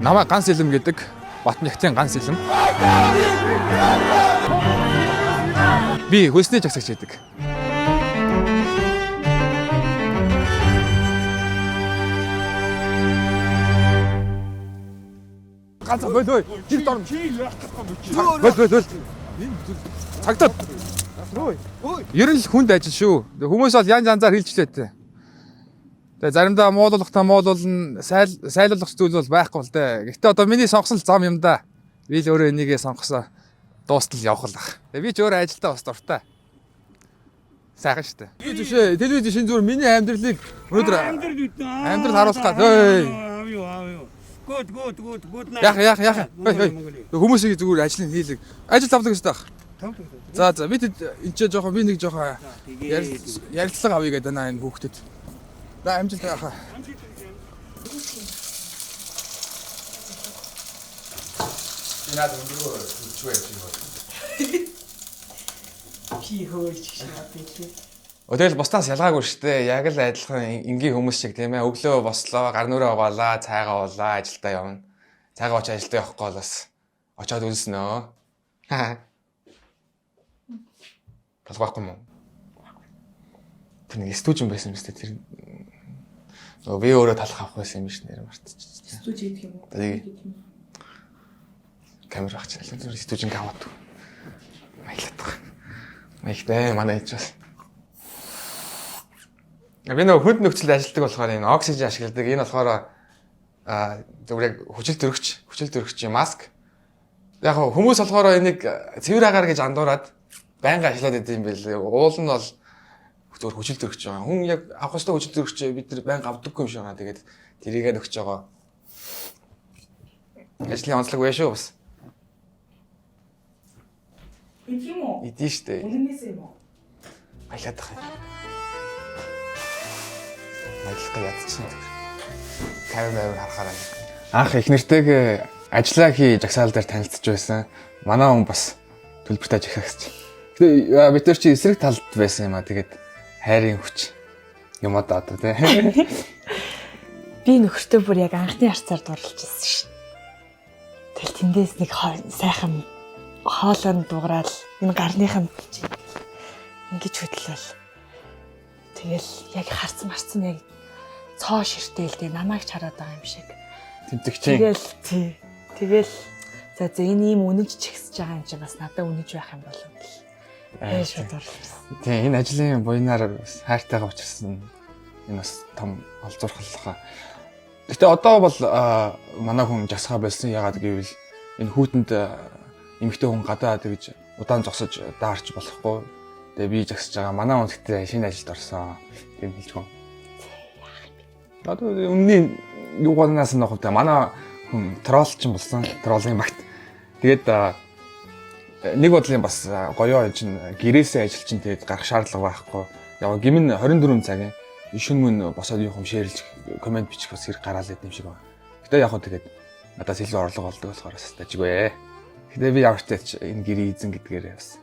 Намайг ганц илэм гэдэг. Батнягтын ганц илэм. Би хөлсний жагсагч гэдэг. Ганц болоо. Жиг дорно. Бол. Цагтаад. Ер нь л хүнд ажил шүү. Хүмүүс бол янз янзаар хэлжлээ тэ. Тэгээ заримдаа муулуулна, сайлуулах зүйл бол байхгүй л дээ. Гэхдээ одоо миний сонгосон зам юм да. Би л өөрөө энийгээ сонгосоо дуустал явах л ах. Тэгээ би ч өөрөө ажилдаа бас дуртай. Сайхан шүү дээ. Би жишээ телевиз шинэ зүгээр миний амьдралыг өнөөдөр амьдрал харуулах гад. Гүд. Яах. Хүмүүсийг зүгээр ажлын хийлэг. Ажил тавдаг гэсэн таах. За бид энэ ч жоохон би нэг жоохон ярилцлага авъя гэдэг байна энэ хүүхдэд. За амжилт яхаа. Яа дөнгөө чүвэж юм. Пи хоолч шатээ. Тэгэл бусдаас ялгаагүй шүү дээ. Яг л адилхан энгийн хүмүүс шиг тийм ээ. Өглөө бослоо, гар нүрээ угаалаа, цайгаа уулаа, ажилдаа явна. Цайгаа ууч ажилдаа явахгүй бол бас очоод үлснэ. Талбайхгүй мó. Тэр нэг стужин байсан юм шүү дээ. Тэр нөгөө би өөрөө талах авах байсан юм биш нэр мартчихсан. Стужи гэх юм уу? Камера авчихлаа. Тэр стужин гаваад. Маялаад. Маягтай манай ээж бас. Би нөгөө хүнд нөхцөлд ажилладаг болохоор энэ оксижен ашигладаг. Энэ болохоор зүгээр хүчил төрөгч маск. Яг хүмүүс болохоор энийг цэвэр агаар гэж андуураад байнга ажиллаад идэв юм бэл. Уул нь бол зөвхөн хүчил төрөгч байгаа. Хүн яг авах ёстой хүчил төрөгч бид нар байнга авдаггүй юм шиг байгаа. Тэгээд тэрийгэ нөхж байгаа. Ажлын онцлог вэ шүү бас. Идэв юм уу? Идэв штэ. Үнэнээс юм уу? Аялаад тах. Аялах ядчихсан. Камер харахаараа. Анх их нэртэйг ажиллаа хий жагсаал дээр танилцж байсан. Манай хүн бас төлбөртэй жагсаагч. Тэгээ бид нар чи эсрэг талд байсан юм а. Тэгээд хайрын хүч юм одоо тий. Би нөхөртөө бүр яг анхны харцаар дурлж ирсэн шин. Тэгэл тэндээс нэг сайхан хоолойн дуурал энэ гарныхан ингэж хөдлөл. Тэгэл яг харцсан яг цоо ширтэл дээ намайг чараад байгаа юм шиг. Тэмтэгчээ. Тэгэл за энэ ийм үнэнч чигсэж байгаа юм чи бас надад үнэнч байх юм болов гэл. Шууд дурлаа. Тий энэ ажлын буйнаар бас хайртайгаа учирсан энэ бас том олзуурхаллаа. Гэтэ одоо бол манай хүн жасгаа болсон ягаад гэвэл энэ хүүтэнд эмэгтэй хүн гадаад гэж удаан зогсож даарч болохгүй. Тэгээ би жагсаж байгаа. Манай хүн гэхдээ шинэ ажилд орсон. Тийм хэлжгүй. Одоо үнний юугаас нөх вэ? Манай хүн троллч болсон. Троллын багт. Тэгээд нэг бодлын бас гоёо чинь гэрээсээ ажил чинь тэгээд гарах шаардлага байхгүй. Яг гимн 24 цагийн шөнө мөн босоод юу юм шеэрлж комент бичих бас хэрэг гараал байт юм шиг байна. Гэтэ яг хөө тэгээд надаас илүү орлого олдог болохоор бас тажгүй. Гэтэ би ямар ч тач энэ гэрээ эзэн гэдгээрээ бас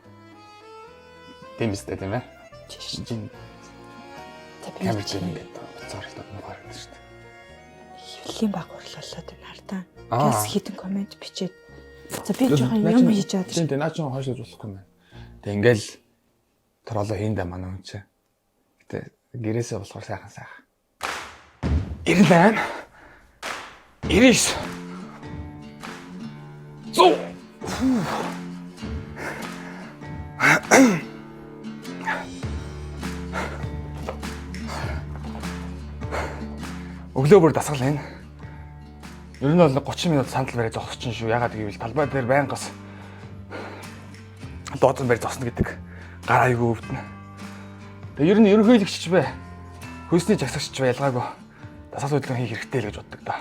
тийм үстэй тийм ээ. Жин. Камер чинь ингээд буцаарлаад нугаар гэдэг шүү дээ. Хөвлийн баг урлалаа тийм хартаа. Газ хитэн комент бичээд за би жоохон юм хийж аваад шүү. Тийм наа ч хойшлож болохгүй юм байна. Тэг ингээл тролло хийндэ манай хүн чи. Гэтэ гэрээсээ болохоор сайхан. 98 99 100 Өглөө бүр дасгал байна. Ер нь бол 30 минут сандал барай зогсчихно шүү. Ягаад гэвэл талбай дээр байнгас дооцон барай зогсно гэдэг гар аягүй өвдөнө. Тэгээ ер нь ерөнхийлөгч бай. Хөлсний жагсагч бай ялгаагүй. Дасгал хөдөлгөөн хийх хэрэгтэй л гэж боддог да.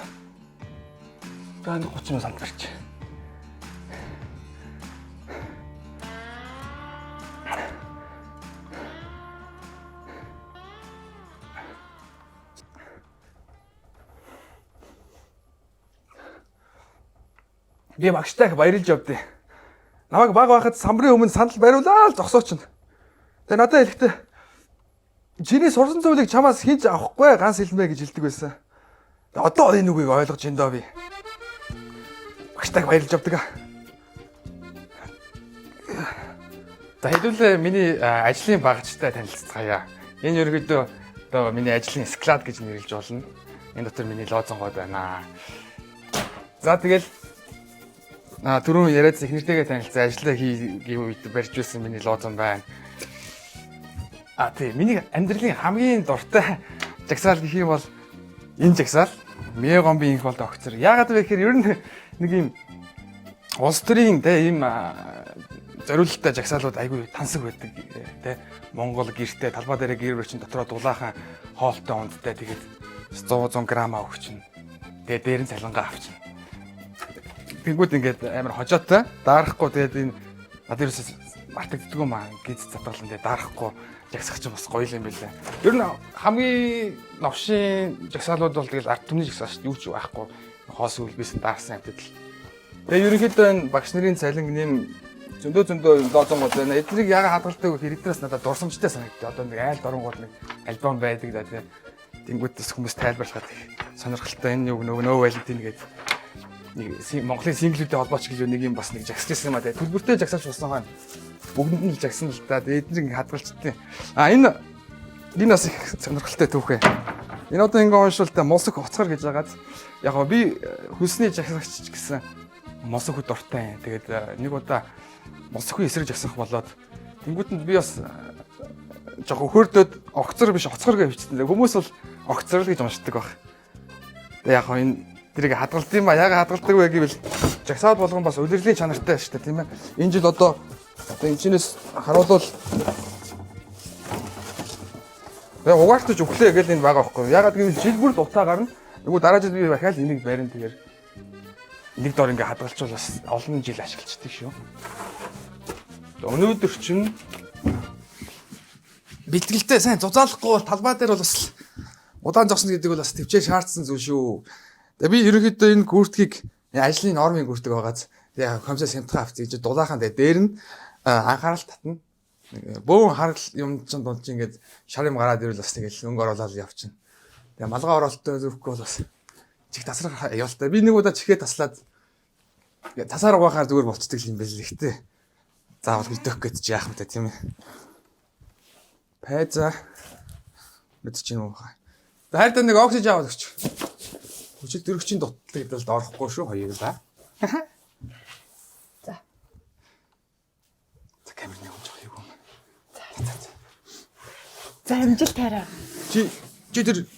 Тэгээд 30 минут сандал барьчих. Би багштай их баярлж явдیں۔ Намайг баг байхад самбарын өмнө сандал бариулаа л зогсооч. Тэгээ надад хэлэхдээ чиний сурсан зүйлийг чамаас хийж авахгүй ганц хэлмэ гэж хэлдэг байсан. Тэгээ одоо энэ үгийг ойлгож байна доо би. багштайг баярлж авдаг. За хэдүүлээ миний ажлын багчтай танилццгаая. Энэ ерөөдөө одоо миний ажлын склад гэж нэрлэж болно. Энэ дотор миний лоозонгууд байна. За тэгэл түрүүн яриад эхнэртэйгээ танилцсан ажиллаа хийгийн үед барьж байсан миний лоозон байна. Тий миний амьдралын хамгийн дуртай жагсаал гэх юм бол энэ жагсаал Мегомби инх бол огцор. Яагаад вэ гэхээр ер нь нэг юм улс төрийн ийм зориулалттай жагсаалууд айгүй тансаг байдаг тий. Монгол гэртээ талбай дээр гэр барьчин дотроо дулаахан хоолтой ундтай тэгээд 100 грамма өгчин. Тэгээд дээр нь цалингаа авчин. Тэнгүүд ингээд амар хожоотой даарахгүй тэгээд энэ над ерөөсөс мартагддгүй маа гиз задгалан тэгээд даарахгүй жагсах чинь бас гоё юм байлаа. Ер нь хамгийн новшийн жагсаалууд бол тэгэл ард түмний жагсаал шүү дээ. Юу ч байхгүй. Хоос үлбэсэн даарсан амтд л. Тэгээ ерөнхийдөө энэ багш нарын цалин нэм зөндөө лоозонгууд байна. Эднийг яагаад хадгалдаг вэ? Эднээс надад дурсамжтай санагдав. Одоо нэг айл дорнгууд нэг альбом байдаг да тийм. Тэнгүүдээс хүмүүс тайлбарлахад сонирхолтой энэ юу нөө валентин гэдэг нэг Монголын синглүүдтэй холбооч гэлөө нэг юм бас нэг жагсаж ирсэн юм а. Тэгээ төлбөртэй жагсаж болсон хань бүгдэнд нь л жагсан л да. Эднийг хадгалчихдээ. Энэ бас их сонирхолтой түүхээ. Энэ одоо ингээ уншвал мосог хоцгор гэж байгаад яг гоо би хөлсний жагсагч гэсэн мосог хөд дуртай. Тэгээд нэг удаа мосоггүй эсрэг жагсах болоод тэнгуүтэнд би бас жоохон хөрдөөд огцор биш оцгор гэж бичсэн. Хүмүүс бол огцор л гэж уншдаг баг. Тэгээд яг гоо энэ тэрийг хадгалт юм а. Яагаад хадгалдаг вэ гэвэл жагсаал болгон бас улирлын чанартай шүү дээ тийм ээ. Энэ жил одоо энэ чинээс харуулвал угаартаж өглөө гэж энэ байгаа байхгүй. Ягаад гэвэл жил бүр дутаа гарна. Нөгөө дараа жил би дахиад энийг барина тэгэхээр нэг дор ингээ хадгалчвал бас олон жил ашиглацдаг шүү. Өнөөдөр чинь бэлтгэлтэй сайн зузаалахгүй бол талбай дээр бол бас удаан зогсно гэдэг бол бас төвчээр шаардсан зүйл шүү. Тэгээ би ерөнхийдөө энэ гүртгийг ажлын нормын гүртэг байгааз тэгээ комиссаас хямдхан авчих гэж дулаахан дээр нь анхаарал татна. Бөөн харал юм чинь дунд чинь ингээд шар юм гараад ирвэл бас тэгэл өнгө оруулаад явчихна. Тэгээ малгай оролттой зүрхгүй бол бас чих тасрах аюултай. Би нэг удаа чихээ таслаад тасаар угаахаар зүгээр болцдог юм байл л ихтэй. Заавал мэдэх гэж яах вэ тийм ээ. Пайза мэдчих юм уу. Хайртай нэг оксиж аваад өгч. Хүчил дөрөгчийн дутлагд л орохгүй шүү хоёул ба. За. За камер нэг унжих юм. За амжилт таараа. Чи тэр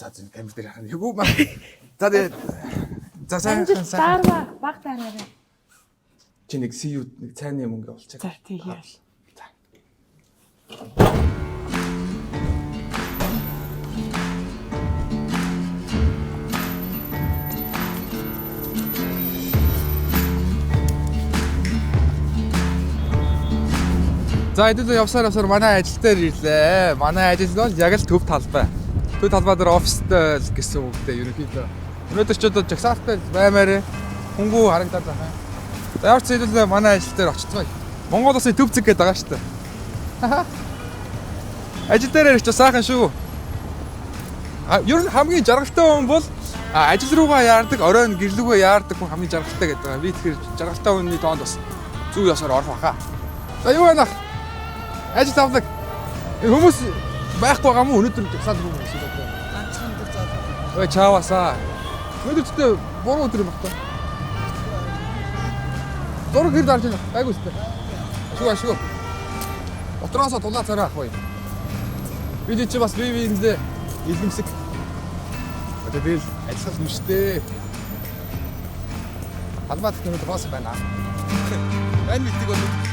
за зэн камер дээр хаа юу маа. За сайн Даарва баг даараа. Чи нэг CU нэг цайны мөнгө олчих. За тийм яа. За хэдүүлээ явсаар манай ажил дээр ирлээ. Манай ажил бол яг л төв талбай. Төв талбай дээр офистэй гэсэн үгтэй ерөнхийдөө. Өнөөдөр ч одоо жагсаалтай баймаарэ хөнгүү харагдаад байна. За ямар ч хэдүүлээ манай ажил дээр очицгаая. Монгол улсын төв зэг гэдэг байгаа шүү дээ. Ажил дээр ирэх ч сайхан шүү. Ер нь хамгийн жаргалтай хүн бол ажил руугаа яардаг, оройн гэрлүүгээ яардаг хүн хамгийн жаргалтай гэдэг байгаа. Би тэгэхээр жаргалтай хүний тоонд бас зүг ёсоор орох баха. За юу байна? Ажил тавлаг. Хүмүүс байхгүй байгаа мó өнөөдөр жагсаал руу гэсэн үг байна. Ганцхан өдөр заалаа. Ой чаавасаа. Өнөөдөр ч гэдэг буруу өдөр юм байна. Дөрөв гэр дарж байна. Гайгүй үстэй. Шүг. Дотроосоо тулаа царай ах бай. Бид чи бас бивиндээ илгэмсэг. Тэгэл ажиллах юм штэ. Халбат гэдэг бас байна. Энэ мэддэг бол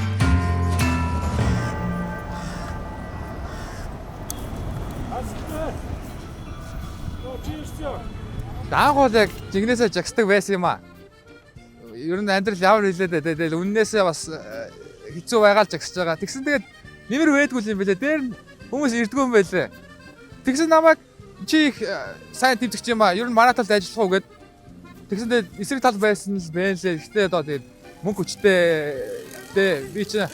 Даангуул яг жигнэсээ жагсдаг байсан юм а. Ер нь амьдрал ямар хэлээд тэгэл үннээсээ бас хэцүү байгаал жагсаж байгаа. Тэгсэн тэгээд нэмэр вэдгүй юм бэлээ. Дээр нь хүмүүс ирдгүү юм байлээ. Тэгсэн намайг чи их сайн тэмцэгч юм а. Ер нь манай талд ажиллах уу гэд. Тэгсэн тэгээд эсрэг тал байсан л байлээ. Гэхдээ одоо тэгээд мөнгө хүчтэй би чи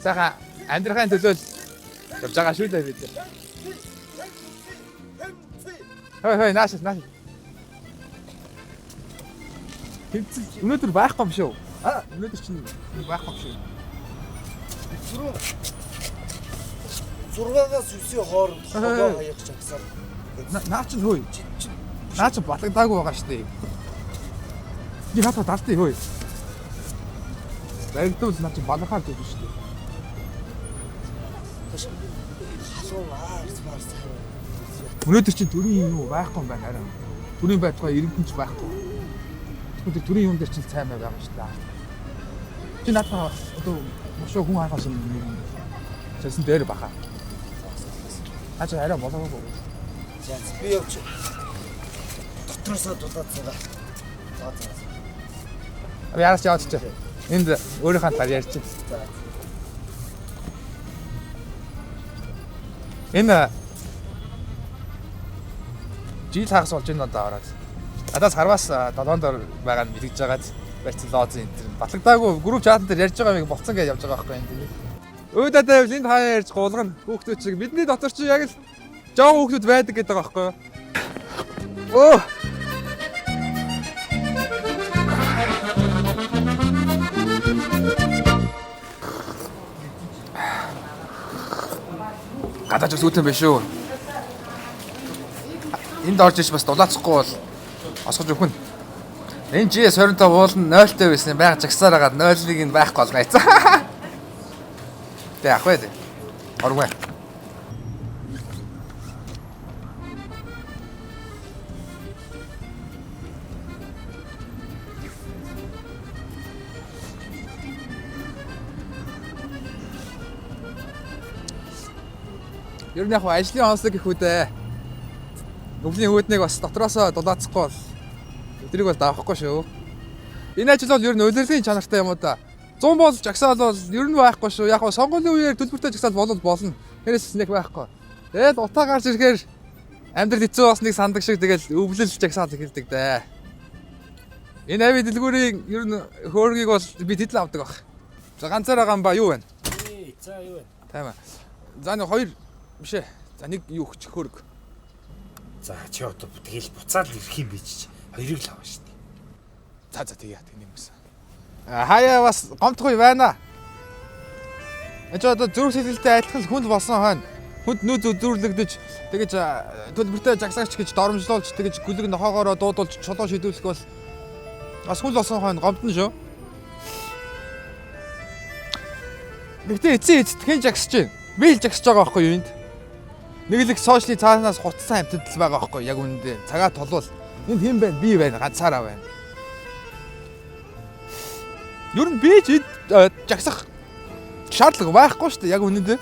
сайхан амьдрахын төлөө явж байгаа шүү дээ бид. Хой нааш. Тэмцэл өнөөдөр байхгүй юм шүү. Өнөөдөр чинь байхгүй юм шүү. Зургаагаас үсийн хооронд хогоо хаяг чагсаар. Наа чинь хөөе. Наа чи батлагдаагүй байгаа шүү дээ. Би хатаа далтыг хөөе. Баригдвал наа чи балахаар гэж шүү дээ. Халуун аарс. Өнөөдөр чинь төрийн юм уу байхгүй юм байна арай. Төрийн байтугай иргэдэнч байхгүй. Өнөөдөр төрийн юм дээр чинь сайн байгаа юм шүү дээ. Чи надад одоо мошоо хүн хаагаас юм зэсэн дээр баха. Ачаа арай болоогүй. За би явж дотроосоо дулаад цагаа. Би яарч яваад чи. Энд өөрийнхөө талаар ярьж байна. Энэ жил хагас болж байна одоо ороод. Надаас харвас 7 дор байгаа нь мэдгэж байгаад байцсан лооз энэ төр батлагдаагүй групп чатан дээр ярьж байгаа юм болцсон гэж явж байгаа байхгүй юм тийм. Өөдөө тавил энд хаяа ярьж гуулгана хүүхдүүд чиг бидний дотор чи яг л жоон хүүхдүүд байдаг гэдэг байгаа байхгүй юу. Оо гадаач зүтэн биш үү. Энд орж иж бас дулаацахгүй бол осгож өгнө. Энэ GS 25 уулын 0-тэй байсан байга жагсаар агаад 0-ыг нь байхгүй болно яцаа. Тэ ах вэ? Оргоо. Ер нь яг ажлын онцлог гэх үдэ. Өвлийн үүднийг бас дотроосоо дулаацахгүй бол тэрийг бол давахгүй шүү. Энэ ажил бол ер нь улирлын чанартай юм уу да. 100 бол жагсаал бол ер нь байхгүй шүү. Яг нь сонгуулийн үеэр төлбөртэй жагсаал болно. Тэрээс нэг байхгүй. Тэгээд утаа гарч ирэхээр амьдрал хэцүү болсныг сандаг шиг тэгэл өвлөл жагсаал хэлдэг дээ. Энэ ави дэлгүүрийн ер нь хөөргийг бол би тэтэл авдаг баг. За ганцаар байгаа юм ба юу вэ? За юу вэ? Тайма. За нэг хоёр биш ээ. За нэг юу өгч хөрг. За чи одоо тэгэл буцаад ирэх юм биш. Хоёрыг л аваа шүү дээ. За тэгээ тийм юмсан. Хаяа бас гомдохгүй байна. Эч одоо зүрх сэтгэлтэй адилхан хүнд болсон хойно. Хүнд нүү зүрлэгдэж тэгэж төлбөртэй жагсаагч гэж доромжлуулж тэгэж гүлэг нохоогоороо дуудулж чулуу шидүүлэх бол бас хүнд болсон хойно гомдно шүү. Гэхдээ эцэг хэн жагсаж байна? Би л жагсаж байгаа байхгүй юу энд? Нэг л их сошиалын цаанаас хутсан амьтдал байгаа байхгүй яг үүндээ. Цагаа толвол энд хэн байна? Би байна, ганцаараа байна. Ер нь би ч жагсах шаардлага байхгүй шүү дээ яг үнэндээ.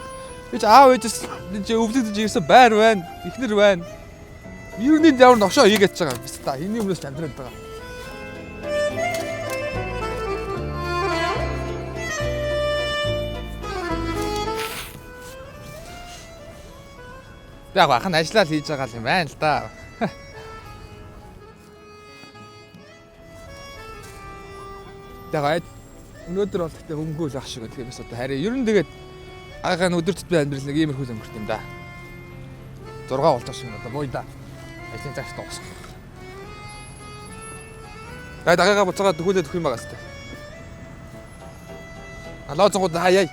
Би ч аав ээжээс чи өвлөгдөж ирсэн байр байна, ихнэр байна. Ер нь ямар ношоо хийгээд байгаа юм биш та. Эний өмнөөс амьдраад байгаа. Яг бахан ажиллаа л хийж байгаа юм байна л да. Тэгээд өнөөдөр бол тэгтээ хөнгөө л ах шиг гэх юм бас одоо харин ер нь тэгээд агаахан өдөр тутмын амьдрал нэг иймэрхүү өнгөрт юм да. 6 болж байгаа шиг одоо бой да. Ажлын цагт дуусах. Тэгээд агаагаа буцаагаад төхүүлээд өгөх юм байгаа сте. Алоозгууд хаяа.